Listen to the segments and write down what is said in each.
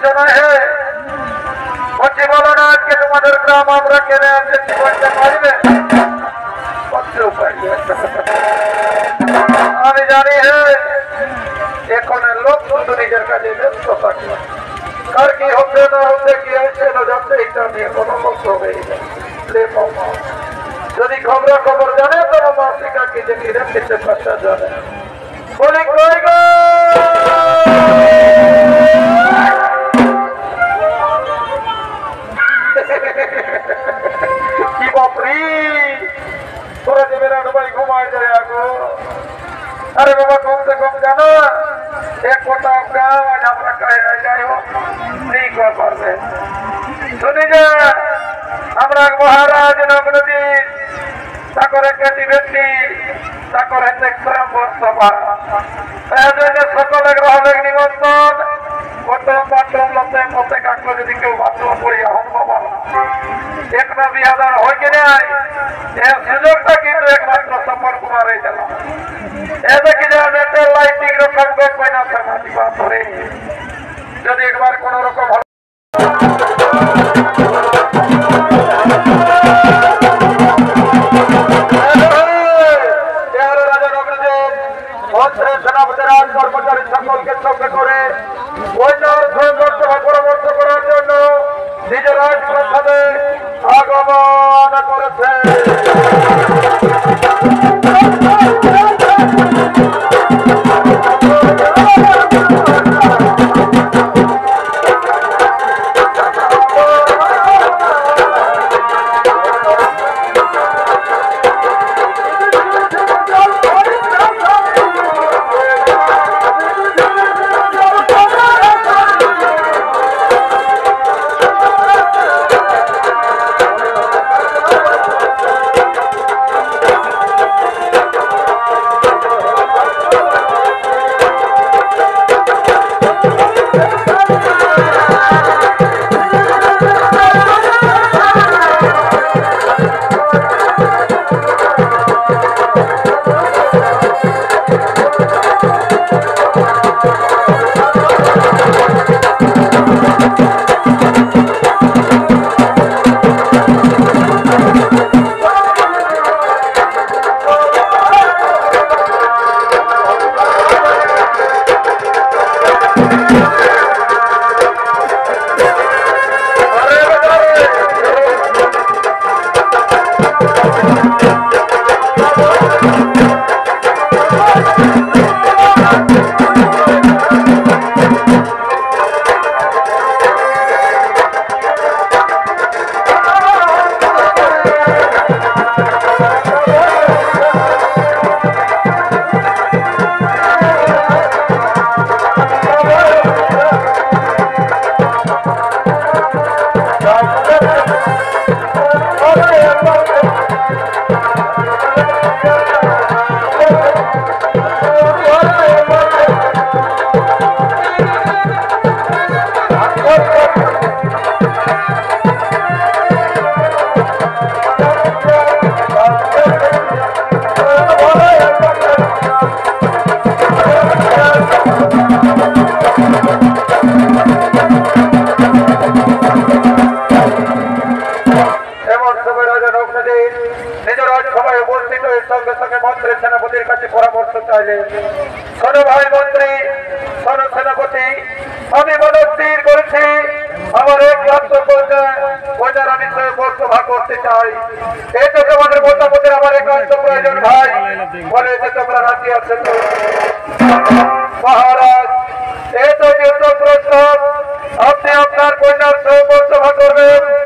বলছে না হে বলছি বলো না আজকে তোমাদের গ্রাম আমরা কেনে আনতে জীবনটা পারবে আমি জানি হে এখন লোক শুধু নিজের কাজে ব্যস্ত থাকবে কার কি হচ্ছে না হচ্ছে কি হচ্ছে না যাচ্ছে এটা নিয়ে কোনো কষ্ট হয়ে যায় যদি খবর জানে তো মাসিকা কি যে কি রেখেছে ভাষা জানে বলি কই গো কি বাপরি তোরা দেবে না ভাই ঘুমায় যায় আগো আরে বাবা কমসে কম জানো এক কথা আমরা যাই হোক ঠিক করবে শুনি যে আমরা মহারাজ নবনদী তাকরে কেটি ব্যক্তি তাকরে সভা সকলে গ্রহণের নিমন্ত্রণ বাথরুম লতে মতে কাকলো যদি কেউ বাথরুম পড়িয়া হন বাবা এক না বিহাদার হয় কি নাই এর সুযোগটা কিন্তু একমাত্র সফল কুমার হয়ে গেল এ দেখি যে নেটের লাইটিং রকম করবে না ধরে যদি একবার কোন রকম কর্মচারী সকলকে সঙ্গে করে পরামর্শ করার জন্য নিজের রাজপ্রাসাদে আগমন করেছে महाराज अपनी अपना कन्या सभा करबें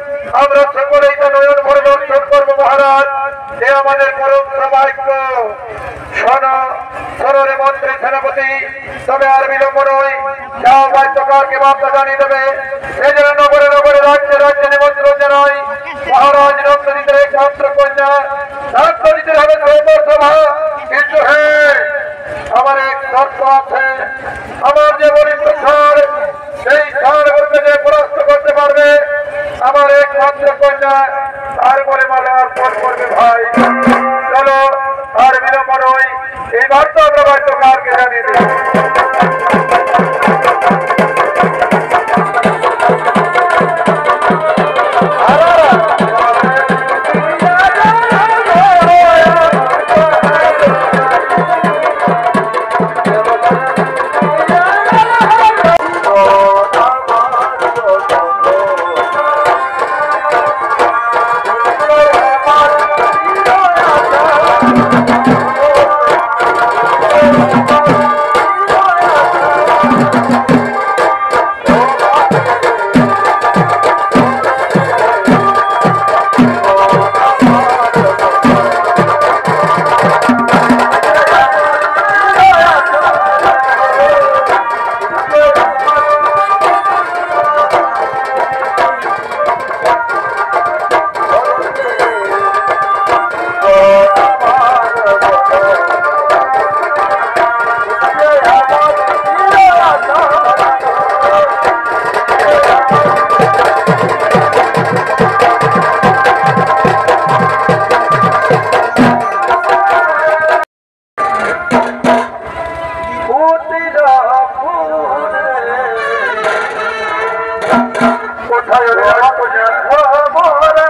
सकले नयन भरे दर्शन करब महाराज ये परम सौभाग्य सनरे मंत्री सेनापति तब और विलम्ब नय जाओ बाध्यकार के बार्ता जानिए देवे नगरे नगरे राज्य राज्य निमंत्रण जानाई महाराज नंदनीদের एकमात्र कन्या नंदनीদের হবে সভা কিন্তু আমার এক শর্ত আছে আমার যে বলিষ্ঠ ষাঁড় সেই ষাঁড়গুলোকে যে পরাস্ত করতে পারবে আমার একমাত্র কন্যা তারপরে মালা অর্পণ করবে ভাই চলো আর বিলম্ব নয় এই বার্তা আমরা বাধ্যকারকে জানিয়ে দিই কোথায় রে মোরা